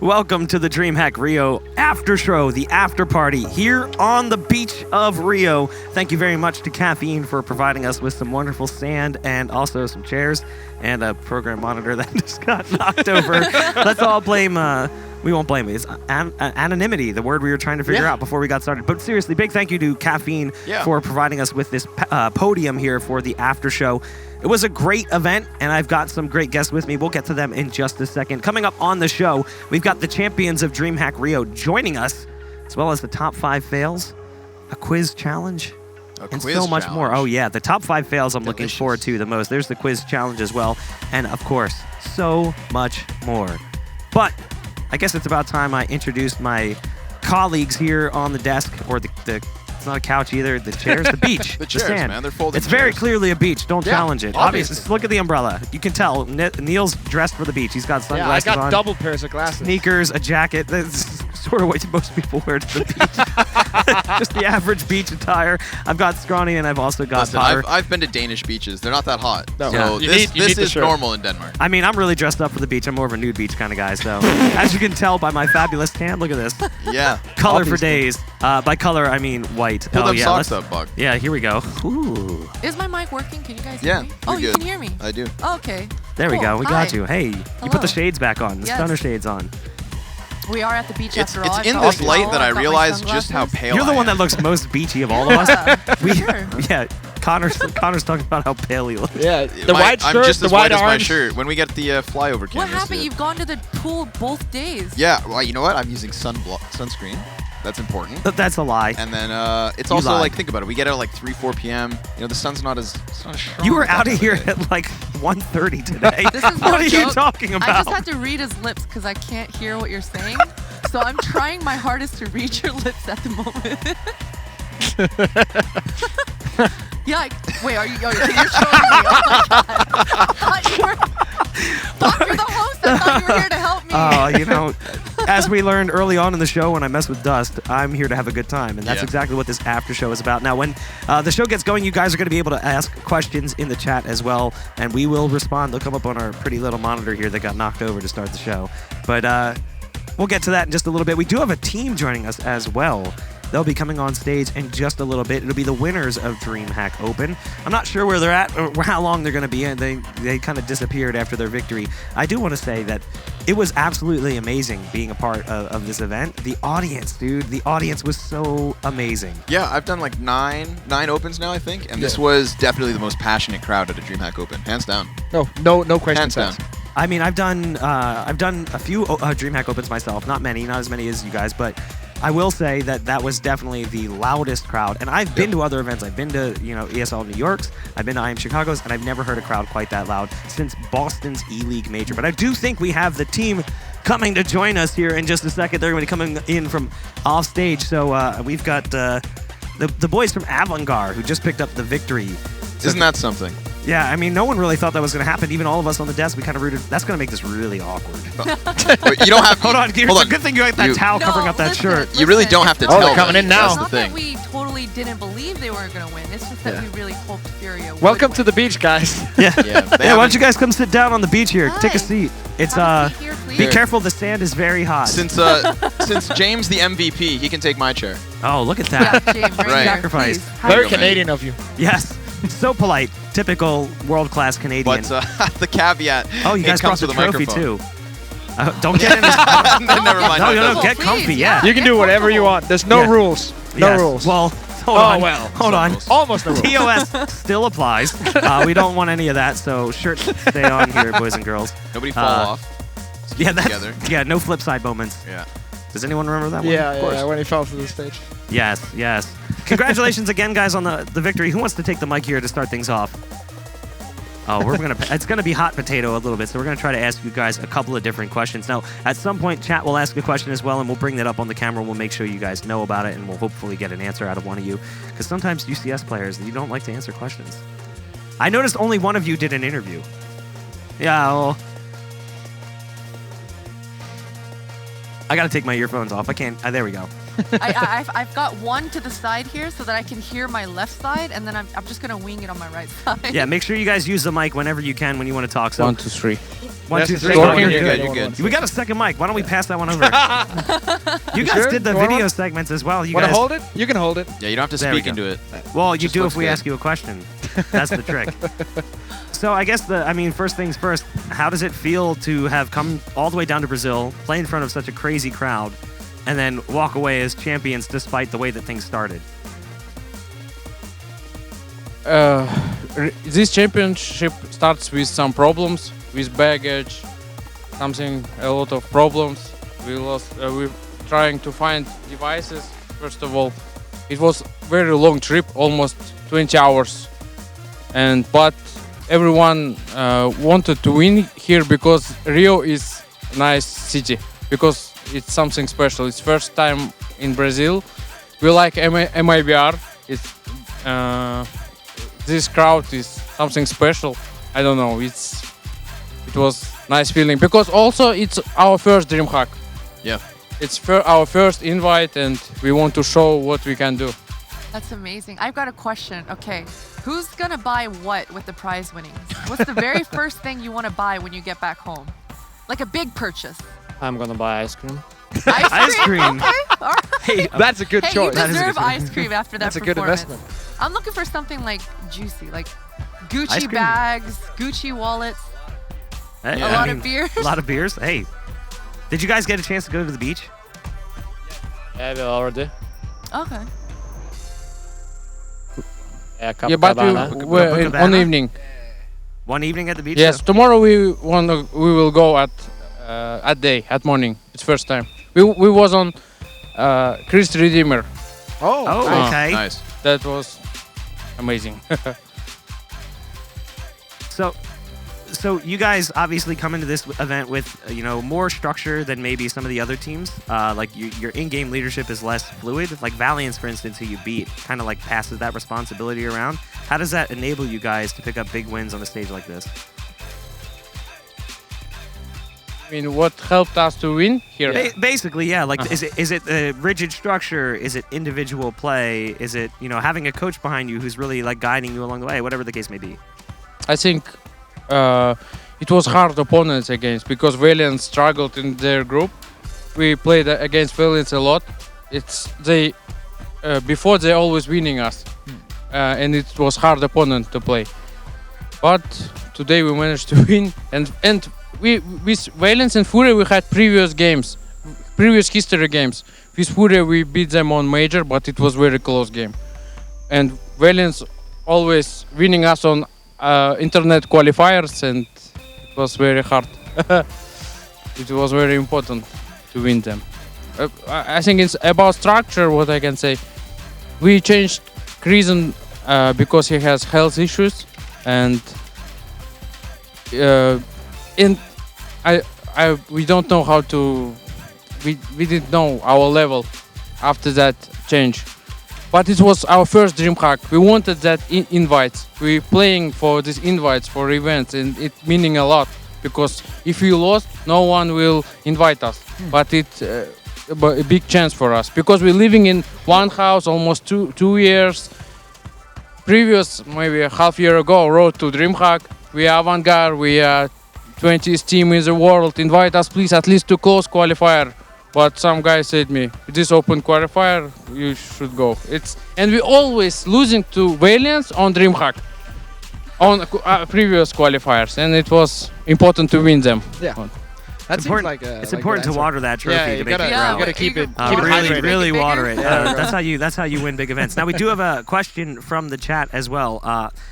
Welcome to the DreamHack Rio after show, the after party here on the beach of Rio. Thank you very much to Caffeine for providing us with some wonderful sand and also some chairs and a program monitor that just got knocked over. Let's all blame, we won't blame it. It's anonymity, the word we were trying to figure out before we got started. But seriously, big thank you to Caffeine for providing us with this podium here for the after show. It was a great event, and I've got some great guests with me. We'll get to them in just a second. Coming up on the show, we've got the champions of DreamHack Rio joining us, as well as the top 5 fails, a quiz challenge, and so much more. Oh, yeah, the top 5 fails I'm looking forward to the most. There's the quiz challenge as well, and, of course, so much more. But I guess it's about time I introduced my colleagues here on the desk, or the it's not a couch either. The chairs, the beach, the chairs, sand. Man, they're folding. It's very clearly a beach. Don't challenge it. Obviously. Just look at the umbrella. You can tell Neil's dressed for the beach. He's got sunglasses on. I got double pairs of glasses. Sneakers, a jacket. That's sort of what most people wear to the beach. Just the average beach attire. I've got Scrawny, and I've also got Potter. I've been to Danish beaches. They're not that hot. No. So this is normal in Denmark. I mean, I'm really dressed up for the beach. I'm more of a nude beach kind of guy. So as you can tell by my fabulous tan, look at this. Yeah. Color for days. By color, I mean white. Pull them socks up, Buck. Yeah, here we go. Ooh. Is my mic working? Can you guys hear me? Oh, you can hear me? I do. Oh, okay. There we go. We got you. Hey, you put the shades back on. The stunner shades on. We are at the beach after all. It's in this light that I realize just how pale You're the one that looks most beachy of all of us. Sure. Connor's talking about how pale he looks. Yeah, the white shirt, I'm just the as white white as my orange. shirt. When we get the flyover camera. What happened? You've gone to the pool both days. Yeah, well, you know what? I'm using sunscreen. That's important. That's a lie. And then it's also like, think about it. We get out at like 3, 4 p.m. You know, the sun's not as strong. You were out of here at like 1:30 today. This is what no are joke. you talking about? I just had to read his lips because I can't hear what you're saying. So I'm trying my hardest to read your lips at the moment. Yeah, wait, are you showing me? Oh my God. You're the host. I thought you were here to help me. Oh, you know, as we learned early on in the show when I mess with Dust, I'm here to have a good time, and that's exactly what this after show is about. Now, when the show gets going, you guys are going to be able to ask questions in the chat as well, and we will respond. They'll come up on our pretty little monitor here that got knocked over to start the show. But we'll get to that in just a little bit. We do have a team joining us as well. They'll be coming on stage in just a little bit. It'll be the winners of DreamHack Open. I'm not sure where they're at or how long they're going to be in. They kind of disappeared after their victory. I do want to say that it was absolutely amazing being a part of this event. The audience, dude, the audience was so amazing. Yeah, I've done like nine opens now, I think, and this was definitely the most passionate crowd at a DreamHack Open, hands down. No question. Hands down. I mean, I've done a few DreamHack Opens myself. Not many, not as many as you guys, but I will say that was definitely the loudest crowd. And I've been to other events. I've been to, ESL New York's. I've been to IM Chicago's, and I've never heard a crowd quite that loud since Boston's E-League Major. But I do think we have the team coming to join us here in just a second. They're going to be coming in from off stage. So we've got the boys from Avantgarde who just picked up the victory. Isn't that something? Yeah, I mean, no one really thought that was going to happen. Even all of us on the desk, we kind of rooted. That's going to make this really awkward. But you don't have. Hold on, it's a good thing you got that towel covering up that shirt. You really don't have to tell they're coming in now. It's not that we totally didn't believe they weren't going to win. It's just that we really hoped Furia would Welcome to win. the beach, guys. Yeah. Why don't you guys come sit down on the beach here? Hi. Take a seat. It's Here, please. be careful. The sand is very hot. Since James the MVP, he can take my chair. Oh, look at that. Yeah, James, right Right. here, Sacrifice. please. Very you go, Canadian of you. Yes. So polite. Typical world-class Canadian. But the caveat. Oh, you guys brought comes the with a trophy microphone. too. Don't get in his. Never mind. No, get comfy. Please, Yeah. You can do whatever you want. There's no rules. No Yes. rules. Well, hold on. Hold on. rules. Almost no rules. TOS still applies. We don't want any of that, so shirts stay on here, boys and girls. Nobody fall off. Yeah, Together. no flip side moments. Yeah. Does anyone remember that one? Yeah, when he fell through the stage. Yes. Congratulations again, guys, on the victory. Who wants to take the mic here to start things off? Oh, it's gonna be hot potato a little bit, so we're gonna try to ask you guys a couple of different questions. Now, at some point, chat will ask a question as well, and we'll bring that up on the camera. We'll make sure you guys know about it, and we'll hopefully get an answer out of one of you. Because sometimes UCS players, you don't like to answer questions. I noticed only one of you did an interview. Yeah, well, I gotta take my earphones off. I can't. There we go. I've got one to the side here so that I can hear my left side, and then I'm just going to wing it on my right side. Yeah, make sure you guys use the mic whenever you can when you want to talk. So 1, 2, 3. One, Yes, two, it's three. working. Oh, You're you're good. You're good. We got a second mic. Why don't we pass that one over? You guys sure? did the You want video one? segments as well. You Want to guys. hold it? You can hold it. Yeah, you don't have to There we speak go. into it. Well, you Just do if looks we good. ask you a question. That's the trick. So I guess first things first, how does it feel to have come all the way down to Brazil, play in front of such a crazy crowd, and then walk away as champions despite the way that things started? This championship starts with some problems, with baggage, a lot of problems. We're trying to find devices. First of all, it was very long trip, almost 20 hours, but everyone wanted to win here because Rio is a nice city, because it's something special. It's first time in Brazil. We like MIBR. This crowd is something special. I don't know. It was nice feeling because also it's our first DreamHack. Yeah. It's our first invite, and we want to show what we can do. That's amazing. I've got a question. Okay, who's gonna buy what with the prize winnings? What's the very first thing you want to buy when you get back home? Like a big purchase. I'm gonna buy ice cream. Ice cream. Okay. All right. Hey, That's a good Hey, choice. you That is a deserve good choice. ice cream after that That's a good performance. investment. I'm looking for something like juicy, like Ice Gucci cream? bags, Gucci wallets. hey, A I lot of mean, beers. A lot of beers. Hey, did you guys get a chance to go to the beach? Yeah, we already. Okay. Yeah, Yeah, but Copacabana. we're on Copacabana? evening. One evening at the beach? Yes, tomorrow we will go at morning. It's first time. We was on Christ Redeemer. Oh, Oh, Nice. okay. Nice. That was amazing. So you guys obviously come into this event with more structure than maybe some of the other teams. Like your in-game leadership is less fluid. Like Valiance, for instance, who you beat, kind of like passes that responsibility around. How does that enable you guys to pick up big wins on a stage like this? I mean, what helped us to win here? Basically, yeah. Like, is it a rigid structure? Is it individual play? Is it having a coach behind you who's really like guiding you along the way? Whatever the case may be. I think it was hard opponents against, because Valiant struggled in their group. We played against Valiant a lot. Before they always winning us, and it was hard opponent to play. But today we managed to win, and we with Valiant and Fury we had previous history games. With Fury we beat them on major, but it was very close game. And Valiant always winning us on internet qualifiers, and it was very hard. It was very important to win them. I think it's about structure. What I can say, we changed Krisen because he has health issues, and we don't know how to. We didn't know our level after that change. But it was our first DreamHack. We wanted that invites. We playing for these invites for events, and it meaning a lot, because if we lost, no one will invite us. But it's a big chance for us, because we're living in one house almost two years. Previous, maybe a half year ago, road to DreamHack. We are Vanguard. We are 20th team in the world. Invite us, please, at least to close qualifier. But some guy said me, this open qualifier, you should go. And we always losing to Valiance on DreamHack, on previous qualifiers, and it was important to win them. Yeah. That seems like a. It's important to water that trophy Yeah, to you make gotta, it Yeah, you grow. gotta keep it. keep Keep it really, hydrated. really Make it water bigger. it. That's how you win big events. Now we do have a question from the chat as well.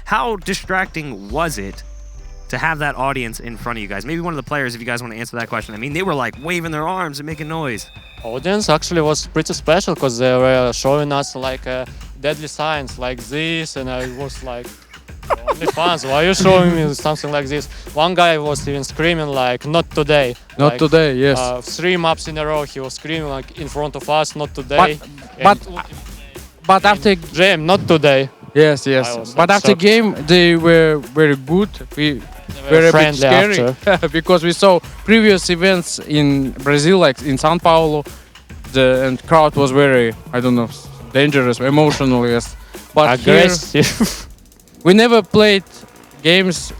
How distracting was it to have that audience in front of you guys? Maybe one of the players, if you guys want to answer that question. I mean, they were like waving their arms and making noise. Audience actually was pretty special because they were showing us like deadly signs like this, and I was like, only fans, why are you showing me something like this? One guy was even screaming like, not today. Not Like, today, yes. 3 maps in a row he was screaming like in front of us, not today. But after Jam, not today. yes, I was but like after shocked. game they were very good. We They were a bit friendly scary after. because we saw previous events in Brazil, like in São Paulo, and crowd was very, I don't know, dangerous, emotional, yes. But here, Aggressive. we never played games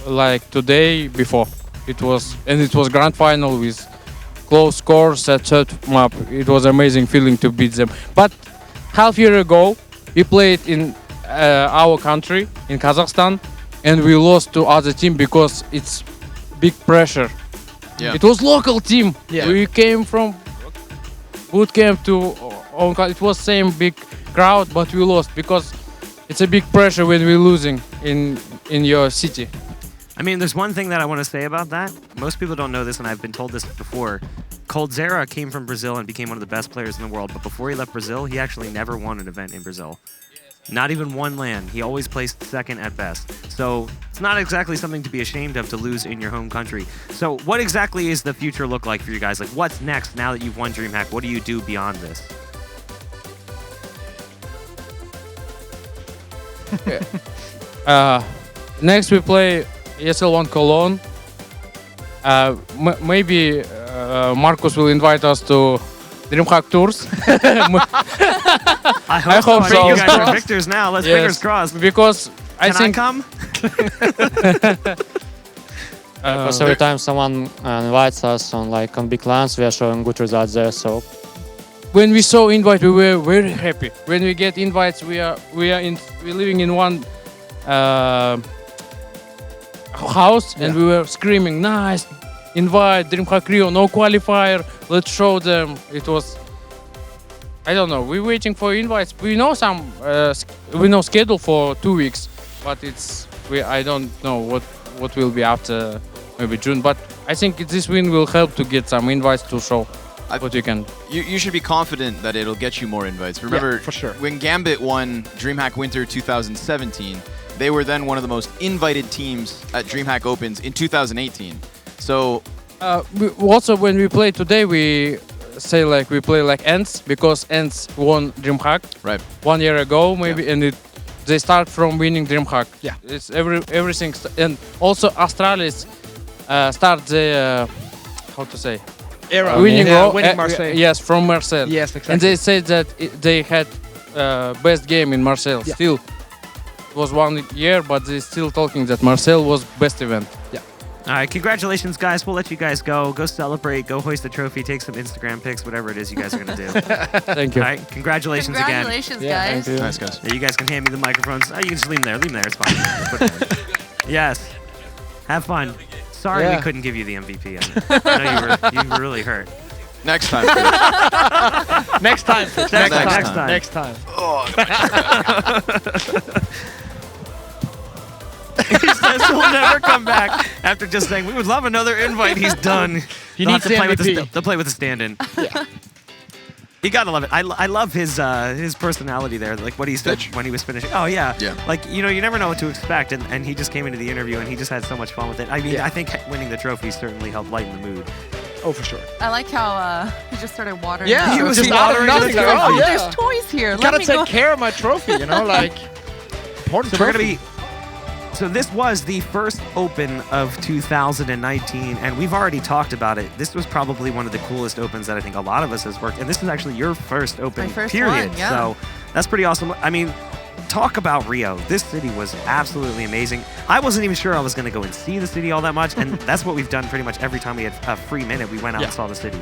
like today before. It was grand final with close scores at third map. It was amazing feeling to beat them. But half year ago, we played in our country, in Kazakhstan, and we lost to other team because it's big pressure. Yeah. It was local team. Yeah. We came from boot camp to it was same big crowd, but we lost because it's a big pressure when we're losing in your city. I mean, there's one thing that I want to say about that. Most people don't know this, and I've been told this before. Coldzera came from Brazil and became one of the best players in the world, but before he left Brazil, he actually never won an event in Brazil. Not even one LAN. He always placed second at best. So it's not exactly something to be ashamed of to lose in your home country. So what exactly is the future look like for you guys? Like, what's next now that you've won DreamHack? What do you do beyond this? Next we play ESL1 Cologne. Maybe Marcus will invite us to DreamHack tours. I hope hope so. so. You guys are victors now. Let's fingers crossed. Because I Can think I come? Because every time someone invites us on big lands, we are showing good results there. So when we saw invite, we were very happy. When we get invites, we're living in one house, and we were screaming, "Nice invite, DreamHack Rio, no qualifier. Let's show them." It was, I don't know. We're waiting for invites. We know we know schedule for 2 weeks, but I don't know what will be after maybe June. But I think this win will help to get some invites to show what we can. You should be confident that it'll get you more invites. Remember, for sure. when Gambit won DreamHack Winter 2017, they were then one of the most invited teams at DreamHack Opens in 2018. So Also, when we play today, we say we play like Ants because Ants won DreamHack right. 1 year ago maybe, and they start from winning DreamHack. Yeah. It's everything, and also Astralis start the how to say winning Marseille. yes, from Marseille. Yes, exactly. And they said that they had best game in Marseille. Yeah. Still, it was 1 year, but they're still talking that Marseille was best event. Yeah. All right, congratulations, guys. We'll let you guys go. Go celebrate. Go hoist the trophy. Take some Instagram pics, whatever it is you guys are going to do. Thank you. All right, congratulations again. Congratulations, Yeah, guys. thank you. Nice, guys. Yeah, you guys can hand me the microphones. Oh, you can just leave them there. Leave them there. It's fine. Put it there. Yes. Have fun. Sorry we couldn't give you the MVP. I know you were really hurt. Next time. Next time. Next time. Next time. He says he'll never come back after just saying, we would love another invite. He's done. He They'll needs have to the play with MVP. to play with the stand-in. Yeah. You gotta love it. I love his personality there, like what he said Pitch? when he was finishing. Oh yeah. Yeah. Like you never know what to expect, and he just came into the interview and he just had so much fun with it. I mean, Yeah. I think winning the trophy certainly helped lighten the mood. Oh, for sure. I like how he just started watering. Yeah, He was just just out of watering nothing. the Like, trophy. oh, yeah. There's toys here. Let Gotta me take go. care of my trophy, like important So we're trophy. gonna be. So this was the first Open of 2019, and we've already talked about it. This was probably one of the coolest Opens that I think a lot of us has worked. And this is actually your first Open, My first period. one, yeah. So that's pretty awesome. I mean, talk about Rio. This city was absolutely amazing. I wasn't even sure I was going to go and see the city all that much, and that's what we've done pretty much every time we had a free minute. We went out and saw the city.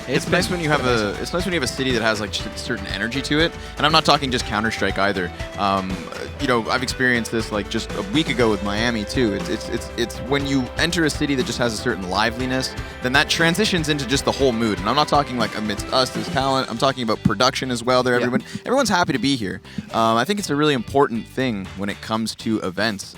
It's nice when you have a city that has just a certain energy to it, and I'm not talking just Counter-Strike either. I've experienced this just a week ago with Miami too. It's when you enter a city that just has a certain liveliness, then that transitions into just the whole mood. And I'm not talking amidst us as talent. I'm talking about production as well. There, everyone's happy to be here. I think it's a really important thing when it comes to events,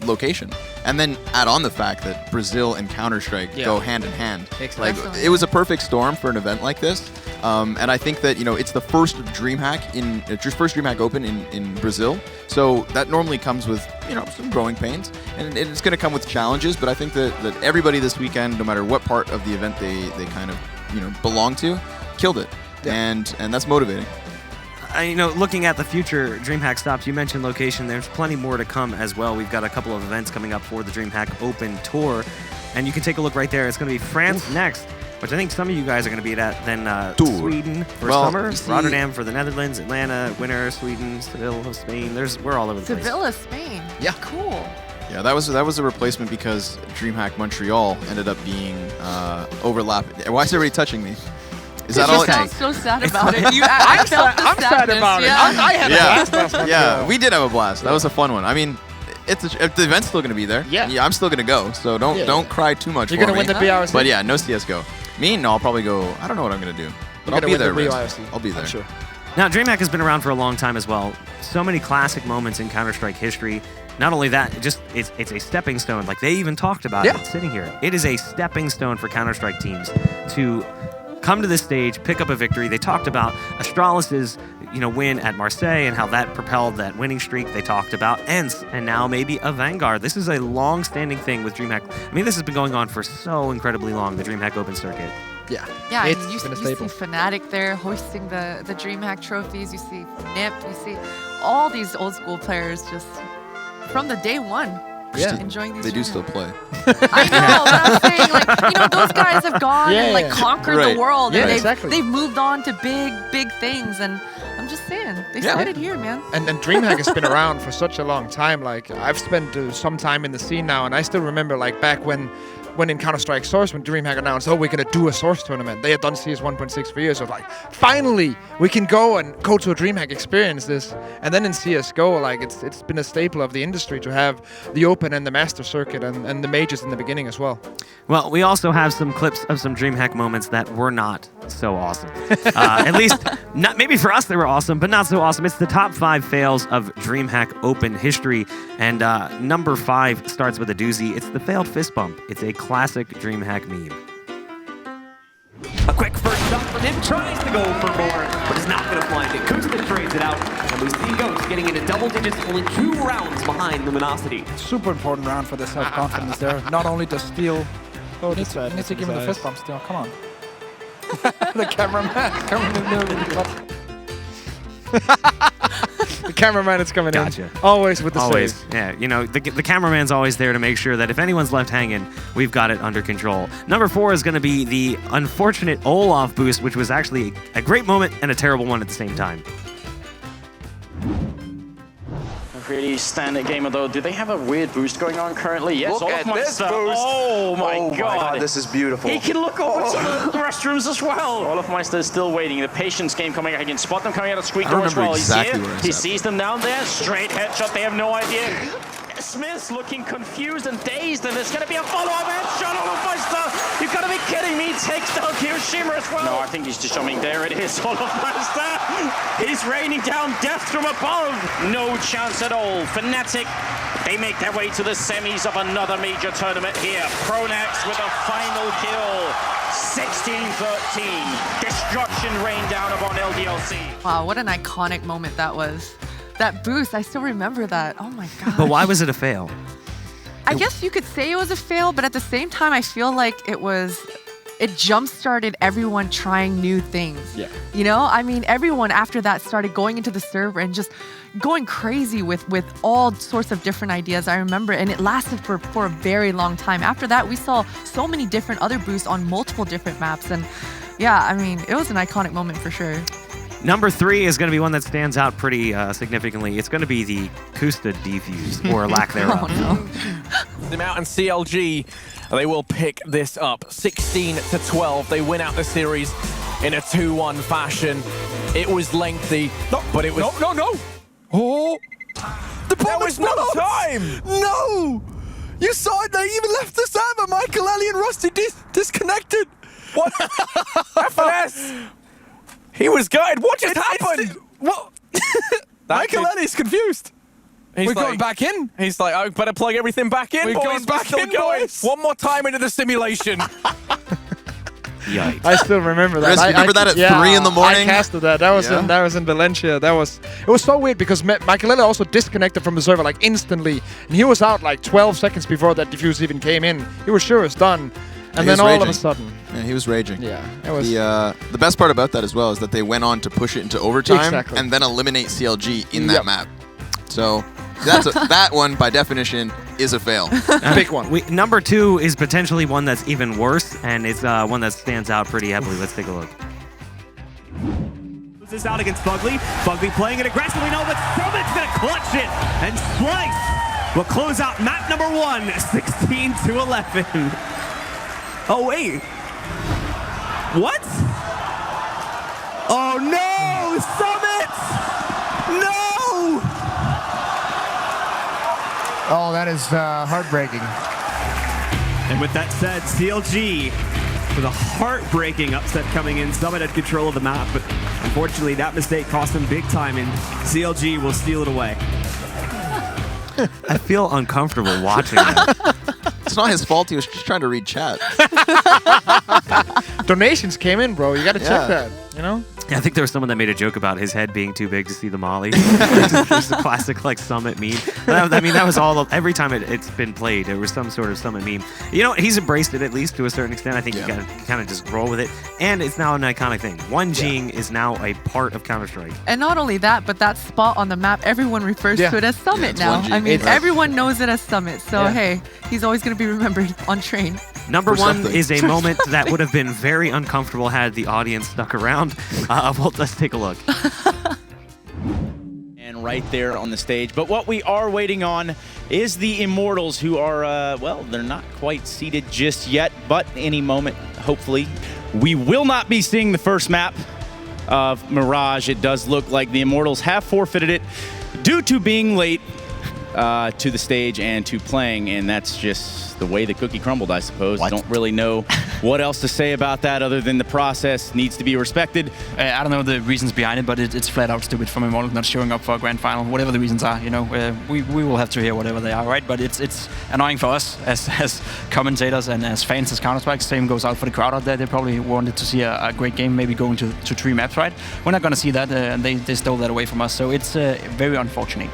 location, and then add on the fact that Brazil and Counter-Strike go hand in hand. Exactly. It was a perfect storm for an event like this, and I think that it's the first DreamHack first DreamHack Open in Brazil, so that normally comes with some growing pains, and it's going to come with challenges. But I think that everybody this weekend, no matter what part of the event they kind of belong to, killed it, and that's motivating. Looking at the future DreamHack stops, you mentioned location. There's plenty more to come as well. We've got a couple of events coming up for the DreamHack Open Tour, and you can take a look right there. It's going to be France next, which I think some of you guys are going to be at. Then Sweden for summer, Rotterdam for the Netherlands, Atlanta, winter, Sweden, Seville, Spain. We're all over the place. Sevilla, Spain. Yeah. Cool. Yeah, that was a replacement because DreamHack Montreal ended up being overlapping. Why is everybody touching me? Is that all? You sound so sad about it. I felt the I'm sad sadness, about it. yeah. I had a blast last month. Yeah, we did have a blast. That was a fun one. I mean, the event's still going to be there. Yeah. I'm still going to go. So don't cry too much. You're for gonna me. win the BRC. But yeah, no CS:GO. Me? No, I'll probably go. I don't know what I'm going to do. But I'll be there. Riz. I'll be there. I'm sure. Now, DreamHack has been around for a long time as well. So many classic moments in Counter-Strike history. Not only that, it's a stepping stone. Like, they even talked about it sitting here. It is a stepping stone for Counter-Strike teams to come to this stage, pick up a victory. They talked about Astralis's win at Marseille and how that propelled that winning streak. They talked about ENCE and now maybe a Vanguard. This is a long-standing thing with DreamHack. I mean, this has been going on for so incredibly long, the DreamHack Open Circuit. Yeah. Yeah, It's and you been a see staple. Fnatic there hoisting the DreamHack trophies. You see Nip. You see all these old school players just from the day one. Yeah. Enjoying these. They do DreamHack. still play. I know, but I'm saying, like, those guys have gone and like conquered Right. the world, Yeah, and exactly. they've moved on to big things. And I'm just saying, they started here, man. And DreamHack has been around for such a long time. Like, I've spent some time in the scene now, and I still remember like back when in Counter-Strike Source, when DreamHack announced, oh, we're going to do a Source tournament. They had done CS 1.6 for years. So like, finally, we can go to a DreamHack experience this. And then in CSGO, like, it's been a staple of the industry to have the Open and the Master Circuit and the Majors in the beginning as well. Well, we also have some clips of some DreamHack moments that were not so awesome. At least, not maybe for us they were awesome, but not so awesome. It's the top 5 fails of DreamHack Open history. And number 5 starts with a doozy. It's the failed fist bump. It's a classic DreamHack meme. A quick first shot from him, tries to go for more, but is not going to find it. Kusta trades it out, and we see Ghost getting into double digits, only 2 rounds behind Luminosity. Super important round for the self-confidence there. Not only to steal, needs to give him the fist bump still. Come on. The cameraman coming in there with the clutch. The cameraman is coming Gotcha. in. Always with the Always. save. Yeah, the cameraman's always there to make sure that if anyone's left hanging, we've got it under control. Number 4 is going to be the unfortunate Olaf boost, which was actually a great moment and a terrible one at the same time. Really standard gamer though. Do they have a weird boost going on currently? Yes. Look at this boost. Oh my god. This is beautiful. He can look over to the restrooms as well. Olafmeister is still waiting. The patience game coming out. He can spot them coming out of Squeak door as well. Exactly He's here. He sees them down there. Straight headshot. They have no idea. Smith's looking confused and dazed, and there's going to be a follow-up headshot. Olafmeister, you've got to be kidding me. Takes down Hiroshima as well. No, I think he's just jumping. There it is, Olafmeister. He's raining down death from above. No chance at all. Fnatic, they make their way to the semis of another major tournament here. Pronax with a final kill. 16-13. Destruction rained down upon LDLC. Wow, what an iconic moment that was. That boost, I still remember that. Oh my god. But why was it a fail? I guess you could say it was a fail, but at the same time, I feel like it jump-started everyone trying new things. Yeah. I mean, everyone after that started going into the server and just going crazy with all sorts of different ideas. I remember, and it lasted for a very long time. After that, we saw so many different other boosts on multiple different maps. And yeah, I mean, it was an iconic moment for sure. Number 3 is going to be one that stands out pretty significantly. It's going to be the Kusta defuse, or lack thereof. Them out and CLG, they will pick this up. 16-12. They win out the series in a 2-1 fashion. It was lengthy, but it was... No! Oh! The There was no time! No! You saw it, they even left the server! Michael, Ellie, and Rusty disconnected! What? FNS! He was gutted. What just happened? What? Michael Ellie's confused. We're going back in. He's like, I better plug everything back in, We're boys. going back still in, going. boys. One more time into the simulation. Yikes. I still remember that. Riz, remember that at 3 in the morning? I casted that. That was in Valencia. It was so weird because Michael also disconnected from the server like instantly, and he was out like 12 seconds before that defuse even came in. He was sure it's done, and then all of a sudden. Yeah, he was raging. Yeah, it was. The best part about that as well is that they went on to push it into overtime Exactly. and then eliminate CLG in that map. So that one, by definition, is a fail. Big one. Number 2 is potentially one that's even worse, and it's one that stands out pretty heavily. Let's take a look. This out against Fugly. Fugly playing it aggressively now, but Summit's going to clutch it and slice will close out map number 1, 16 to 11. Oh, wait. What? Oh, no! Summit! No! Oh, that is heartbreaking. And with that said, CLG with a heartbreaking upset coming in. Summit had control of the map, but unfortunately that mistake cost them big time, and CLG will steal it away. I feel uncomfortable watching that. It's not his fault. He was just trying to read chat. Donations came in, bro. You got to check that, you know? Yeah, I think there was someone that made a joke about his head being too big to see the molly. Just a classic like Summit meme. I mean, that was every time it's been played, there was some sort of Summit meme. You know, he's embraced it at least to a certain extent. I think you got to kind of just roll with it. And it's now an iconic thing. 1Ging is now a part of Counter-Strike. And not only that, but that spot on the map, everyone refers to it as Summit now. I mean, everyone knows it as Summit. So, hey, he's always going to be remembered on Train. Number 1 is a moment that would have been very uncomfortable had the audience stuck around. Well, let's take a look. And right there on the stage. But what we are waiting on is the Immortals, who are, well, they're not quite seated just yet, but any moment, hopefully. We will not be seeing the first map of Mirage. It does look like the Immortals have forfeited it due to being late to the stage and to playing, and that's just the way the cookie crumbled, I suppose. I don't really know what else to say about that other than the process needs to be respected. I don't know the reasons behind it, but it's flat out stupid from Immortals not showing up for a grand final. Whatever the reasons are, you know, we will have to hear whatever they are, right? But it's annoying for us as commentators and as fans as Counter-Strike. Same goes out for the crowd out there. They probably wanted to see a great game, maybe going to 3 maps, right? We're not going to see that, and they stole that away from us. So it's very unfortunate.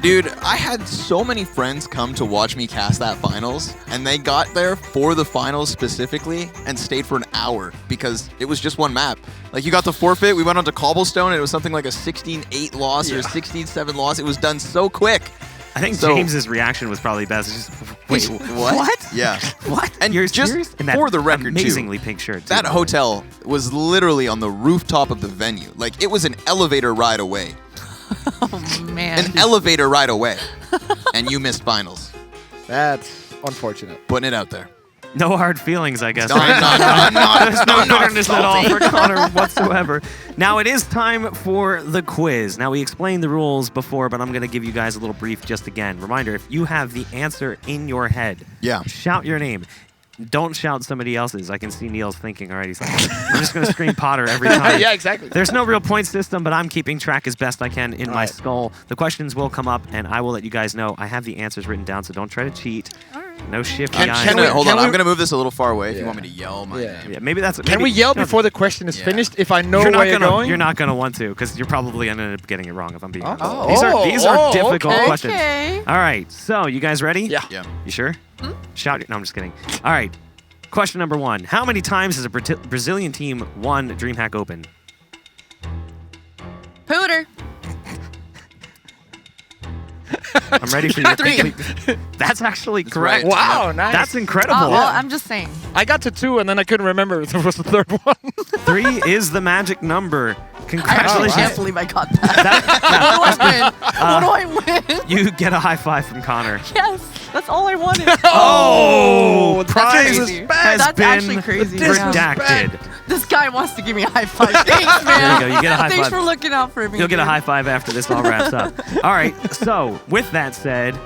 Dude, I had so many friends come to watch me cast that finals, and they got there for the finals specifically and stayed for an hour because it was just one map. Like, you got the forfeit, we went on to Cobblestone, and it was something like a 16-8 loss or a 16-7 loss. It was done so quick. I think James's reaction was probably best. Just, wait, what? Yeah. What? And You're just serious? And for the record, amazingly pink shirt. Too, that hotel was literally on the rooftop of the venue. Like, it was an elevator ride away. Oh, man. An elevator ride away. And you missed finals. That's unfortunate. Putting it out there. No hard feelings, I guess. No, I'm not. There's no bitterness at all for Connor whatsoever. Now it is time for the quiz. Now we explained the rules before, but I'm going to give you guys a little brief just again. Reminder, if you have the answer in your head, shout your name. Don't shout somebody else's. I can see Neil's thinking already. He's like, I'm just going to scream Potter every time. Yeah, exactly. There's no real point system, but I'm keeping track as best I can in my skull. The questions will come up, and I will let you guys know. I have the answers written down, so don't try to cheat. No shifty eyes. Hold on, I'm going to move this a little far away if you want me to yell my name. Yeah, maybe that's... Can we yell before the question is finished if I know where you're going? You're not going to want to, because you're probably going to end up getting it wrong if I'm being honest. These are difficult questions. Okay. All right, so you guys ready? Yeah. You sure? Shout it. No, I'm just kidding. All right. Question number 1. How many times has a Brazilian team won DreamHack Open? Pooter. I'm ready for your 3. That's actually correct. Right. Wow, nice. That's incredible. Well, I'm just saying. I got to 2, and then I couldn't remember if there was a 3rd one. 3 is the magic number. Congratulations. I can't believe I got that. What do I win? You get a high five from Connor. Yes, that's all I wanted. Oh, prize crazy. has That's been actually crazy. redacted. This guy wants to give me a high five. Thanks, man. There you go. You get a high Thanks five. for looking out for me. You'll get a dude. high five after this all wraps up. All right, so with that said,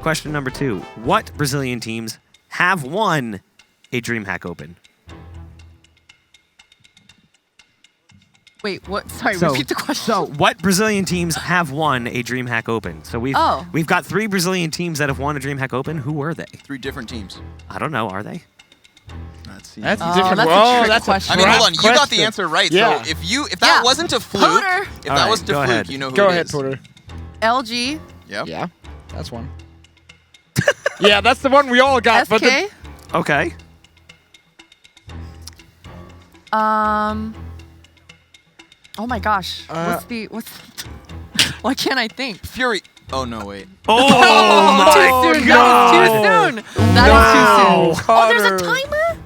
question number 2. What Brazilian teams have won a DreamHack Open? Wait, what? Sorry, repeat the question. So, what Brazilian teams have won a DreamHack Open? So we've got 3 Brazilian teams that have won a DreamHack Open. Who were they? 3 different teams. I don't know. Are they? Let's see. That's Oh, different. that's a Whoa, trick that's question. I mean, hold on. You got the question. answer right. Yeah. So if that wasn't a fluke, Pooter. if All that right, was a go fluke, ahead. you know who Go it ahead, is. Porter. LG. Yep. Yeah, that's one. Yeah, that's the one we all got. But FK. Okay. Oh my gosh. What's? Why can't I think? Fury. Oh, no, wait. Oh, Too my soon. God. That is too soon. That is too soon. Oh, there's a timer?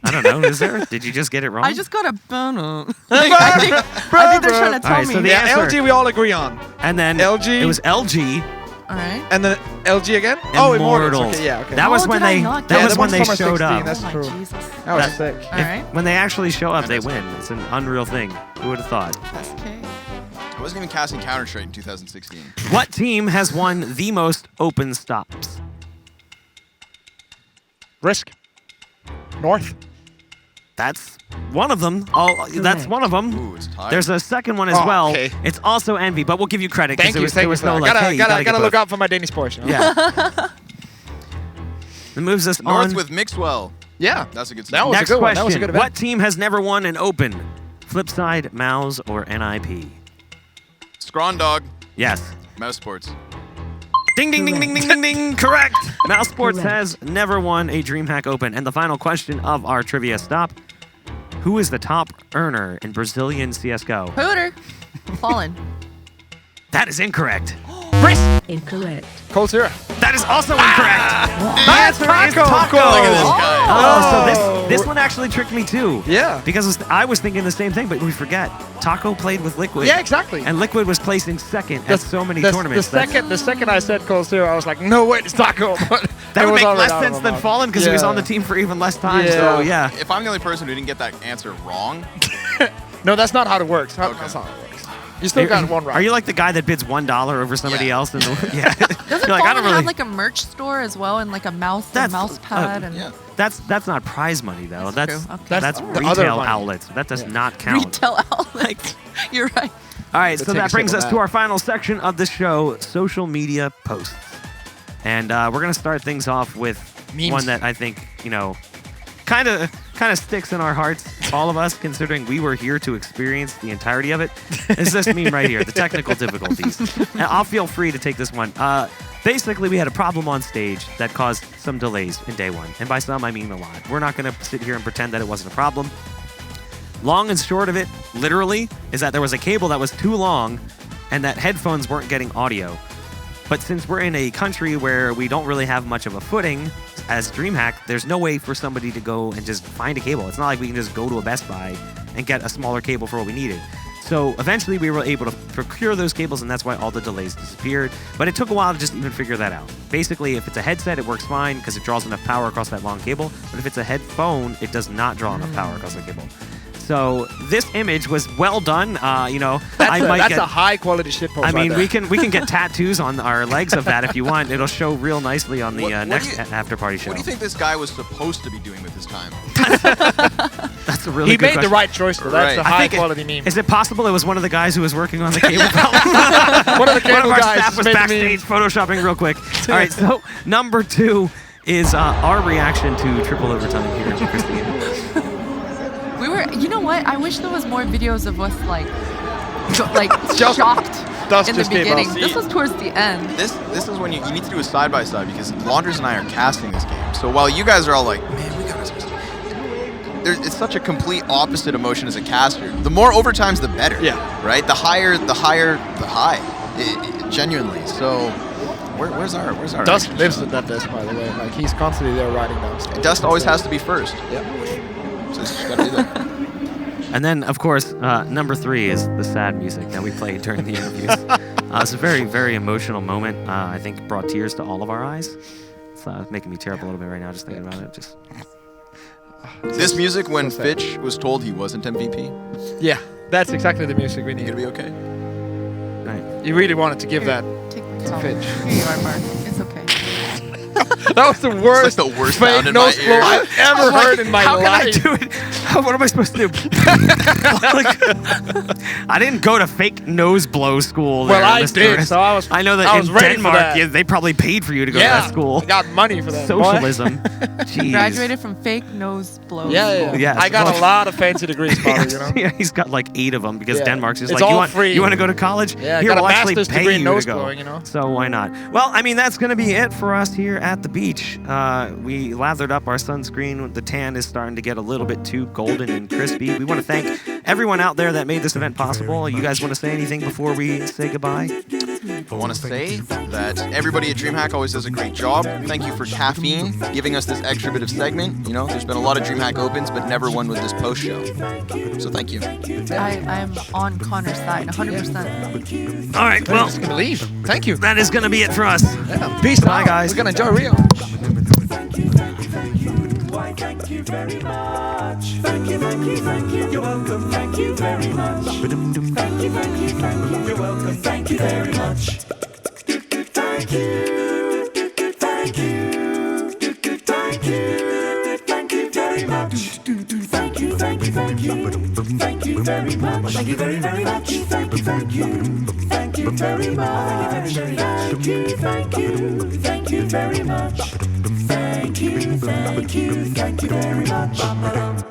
I don't know. Is there? Did you just get it wrong? I just got a boner. I think they're trying to tell All right, me. so the Yeah, answer- LG we all agree on. And then LG. It was LG. All right. And then LG again? Oh, Immortals. Okay, yeah, okay. That was Oh, when did I they. not That get was it? when they Summer showed 16, up. that's Oh, my true. Jesus. That was That- sick. All right. When they actually show up, they win. It's an unreal thing. Who would have thought? That's okay. I wasn't even casting Counter-Strike in 2016. What team has won the most open stops? Risk. North. That's one of them. That's one of them. Ooh, it's tied. There's a second one as Oh, well. okay. It's also Envy, but we'll give you credit Thank because you. there was no like, hey, you gotta get look both. out for my Danish portion. Yeah. It moves us North on. with Mixwell. Yeah. That's a good That start. was a Next good one. question. That was a good event. What team has never won an open? Flipside, Mouse, or NIP? Scrawn Dog. Yes. Mouse Sports. Ding, ding, ding, ding, ding, ding, ding. Correct. Mouse Sports has never won a DreamHack Open. And the final question of our trivia stop. Who is the top earner in Brazilian CSGO? Hooter. Fallen. That is incorrect. Incorrect. Cold Zero. That is also incorrect. The answer is Taco, of Taco. course. Look at this guy. Oh, so this one actually tricked me too. Yeah. Because I was thinking the same thing, but we forget. Taco played with Liquid. Yeah, exactly. And Liquid was placing second at so many tournaments. The second I said Cold Zero, I was like, no, wait, it's Taco. But That it would was make already less out of sense my than mouth. Fallen because he was Yeah. on the team for even less time. Yeah. So, yeah. If I'm the only person who didn't get that answer wrong, No, that's not how it works. That's not how it works. You still got one right. Are you like the guy that bids $1 over somebody else? In the, yeah. Doesn't You're like, I Fallen don't really. have like a merch store as well and like a mouse pad and yeah. That's not prize money though. That's true. Okay. that's the other retail money. outlets. That does not count. retail outlets. You're right. All right, So so take a that brings sip us of to that. our final section of the show: social media posts. And we're gonna start things off with Memes. one that I think kind of sticks in our hearts, all of us, considering we were here to experience the entirety of it. It's this meme right here, the technical difficulties. And I'll feel free to take this one. Basically, we had a problem on stage that caused some delays in day one. And by some, I mean a lot. We're not going to sit here and pretend that it wasn't a problem. Long and short of it, literally, is that there was a cable that was too long and that headphones weren't getting audio. But since we're in a country where we don't really have much of a footing as DreamHack, there's no way for somebody to go and just find a cable. It's not like we can just go to a Best Buy and get a smaller cable for what we needed. So eventually we were able to procure those cables, and that's why all the delays disappeared. But it took a while to just even figure that out. Basically, if it's a headset, it works fine because it draws enough power across that long cable. But if it's a headphone, it does not draw enough power across the cable. So this image was well done. That's a high quality shit post. I mean, right there. we can get tattoos on our legs of that if you want. It'll show real nicely on the What do next you- after party show. what do you think this guy was supposed to be doing with his time? That's a really He good made the question. right choice. Though. That's Right. a I high think quality meme. Is it possible it was one of the guys who was working on the cable problem? One of the One of cable our guys staff was made the backstage meme. photoshopping real quick. All right, so number 2 is our reaction to triple overtime here in Christine. We were, you know what? I wish there was more videos of us like Just- shocked Dust in the just came out. beginning. This was towards the end. This is when you need to do a side by side because Launders and I are casting this game. So while you guys are all like, man, we got it's such a complete opposite emotion as a caster. The more overtimes, the better. Yeah. Right. The higher the high. Genuinely. So where's our Dust action lives shot? at that desk, by the way. Like he's constantly there writing down stuff. Dust always has to be first. Yeah. So you just gotta do that. And then, of course, number 3 is the sad music that we played during the interviews. It's a very, very emotional moment. I think brought tears to all of our eyes. It's making me tear up a little bit right now just thinking about it. Just This music when so sad. Fitch was told he wasn't MVP, Yeah, that's exactly the music we you need. gonna be okay? right. You really wanted to give that. Take my towel. Fitch. Here you are, Mark. It's okay. That was the worst. It's like the worst fake sound in my nose blow ear. I've ever heard in my How can I life. do it? What am I supposed to do? I didn't go to fake nose blow school. Well, there, I Mr. did, so I was. I know that I was in ready for Denmark, that. they probably paid for you to go to Yeah, that school. I got money for that. boy. Socialism. Jeez. Graduated from fake nose blow. Yeah. school. Yes, I got well- a lot of fancy degrees, probably. You know. Yeah, he's got like 8 of them because Yeah. Denmark's just It's like, all free. you want to go to college? Yeah, I Here, got a we'll actually master's pay degree in you nose to go. blowing, you know? So why not? Well, I mean, that's going to be it for us here at the beach. We lathered up our sunscreen. The tan is starting to get a little bit too golden and crispy. We want to thank everyone out there that made this event possible. You guys want to say anything before we say goodbye? I want to say that everybody at DreamHack always does a great job. Thank you for Caffeine giving us this extra bit of segment. You know, there's been a lot of DreamHack Opens, but never one with this post show. So thank you. I'm on Connor's side, 100%. All right, well, just gonna leave. Thank you. That is going to be it for us. Yeah, peace Bye, out. guys. We're gonna enjoy Rio. Thank you very much. Thank you, thank you, thank you. You're welcome. Thank you very much. Thank you, thank you, thank you. You're welcome. Thank you very much. Thank you. Thank you. Thank you. Thank you very much. Thank you, thank you, thank you. Thank you very much. Thank you very, very much. Thank you, thank you. Thank you very much. Thank you, thank you. Thank you very much. Thank you, thank you, thank you very much.